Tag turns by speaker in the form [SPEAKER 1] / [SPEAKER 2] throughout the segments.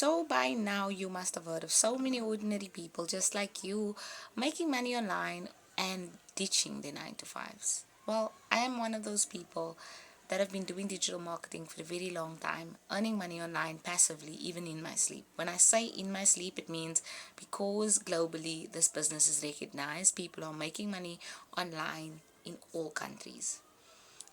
[SPEAKER 1] So, by now, you must have heard of so many ordinary people just like you making money online and ditching their 9 to 5s. Well, I am one of those people that have been doing digital marketing for a very long time, earning money online passively, even in my sleep. When I say in my sleep, it means because globally this business is recognized, people are making money online in all countries.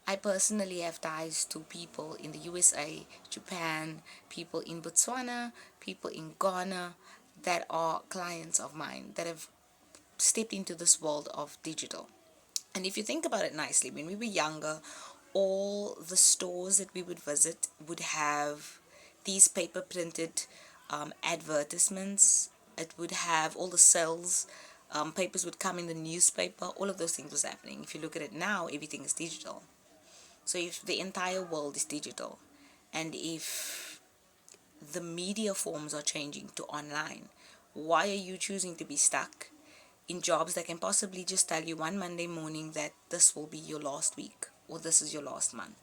[SPEAKER 1] I personally have ties to people in the USA, Japan, people in Botswana, people in Ghana that are clients of mine that have stepped into this world of digital. And if you think about it nicely, when we were younger, all the stores that we would visit would have these paper printed advertisements. It would have all the sales. Papers would come in the newspaper. All of those things was happening. If you look at it now, everything is digital. So if the entire world is digital, and if the media forms are changing to online, why are you choosing to be stuck in jobs that can possibly just tell you one Monday morning that this will be your last week or this is your last month?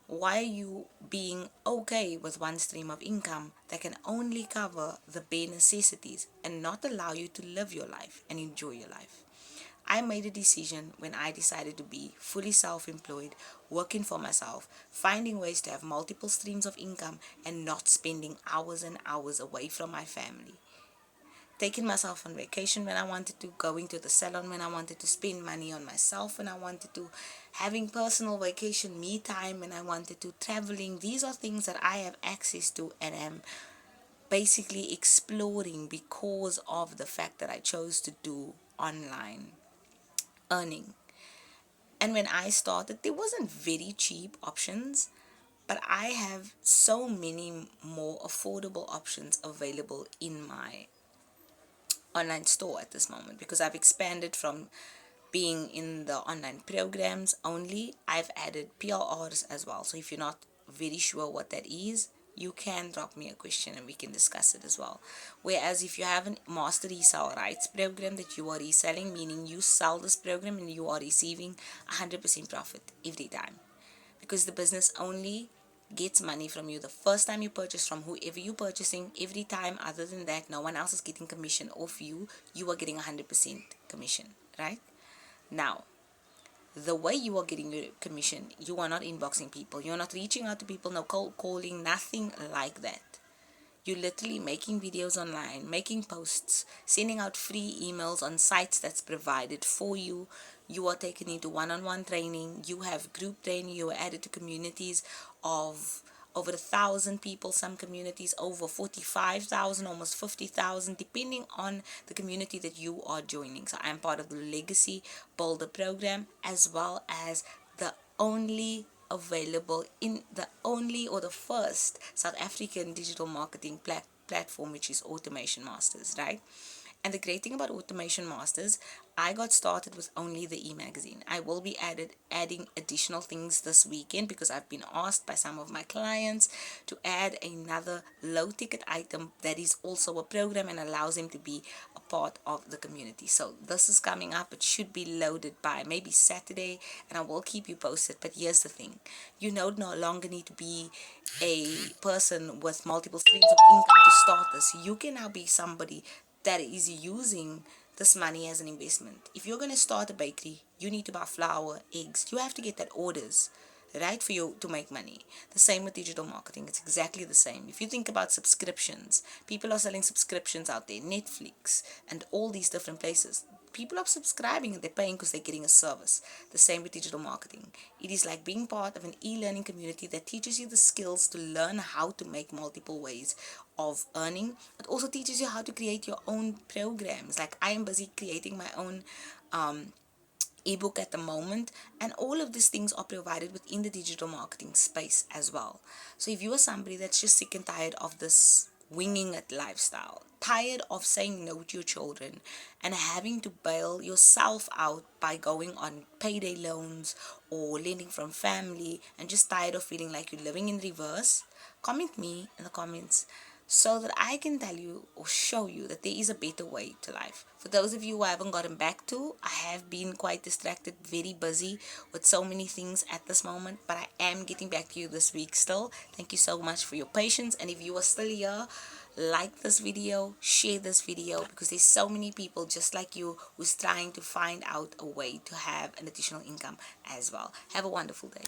[SPEAKER 1] Why are you being okay with one stream of income that can only cover the bare necessities and not allow you to live your life and enjoy your life? I made a decision when I decided to be fully self employed, working for myself, finding ways to have multiple streams of income, and not spending hours and hours away from my family. Taking myself on vacation when I wanted to, going to the salon when I wanted to, spend money on myself when I wanted to, having personal vacation, me time when I wanted to, traveling. These are things that I have access to and am basically exploring because of the fact that I chose to do online earning. And when I started, there wasn't very cheap options, but I have so many more affordable options available in my online store at this moment because I've expanded from being in the online programs only. I've added PLRs as well. So if you're not very sure what that is, you can drop me a question and we can discuss it as well. Whereas if you have a master resale rights program that you are reselling, meaning you sell this program and you are receiving 100% profit every time, because the business only gets money from you the first time you purchase from whoever you're purchasing. Every time other than that, no one else is getting commission off you. You are getting 100% commission, right? Now, the way you are getting your commission, you are not inboxing people, you're not reaching out to people, no cold calling, nothing like that. You're literally making videos online, making posts, sending out free emails on sites that's provided for you. You are taken into one-on-one training. You have group training. You are added to communities of over 1,000 people, some communities over 45,000, almost 50,000, depending on the community that you are joining. So I'm part of the Legacy Builder program, as well as the only available in the only or the first South African digital marketing platform, which is Automation Masters, right? And the great thing about Automation Masters, I got started with only the e-magazine. I will be adding additional things this weekend because I've been asked by some of my clients to add another low ticket item that is also a program and allows them to be a part of the community. So this is coming up. It should be loaded by maybe Saturday, and I will keep you posted. But here's the thing: you no longer need to be a person with multiple streams of income to start this. You can now be somebody that is using this money as an investment. If you're going to start a bakery, you need to buy flour, eggs. You have to get that orders, right, for you to make money. The same with digital marketing. It's exactly the same. If you think about subscriptions, people are selling subscriptions out there, Netflix and all these different places. People are subscribing and they're paying because they're getting a service. The same with digital marketing. It is like being part of an e-learning community that teaches you the skills to learn how to make multiple ways of earning. It also teaches you how to create your own programs. Like I am busy creating my own ebook at the moment, and all of these things are provided within the digital marketing space as well. So if you are somebody that's just sick and tired of this winging it lifestyle, tired of saying no to your children and having to bail yourself out by going on payday loans or lending from family, and just tired of feeling like you're living in reverse, comment me in the comments so that I can tell you or show you that there is a better way to life. For those of you who I haven't gotten back to, I have been quite distracted, very busy with so many things at this moment, but I am getting back to you this week still. Thank you so much for your patience, and if you are still here, like this video, share this video, because there's so many people just like you who's trying to find out a way to have an additional income as well. Have a wonderful day.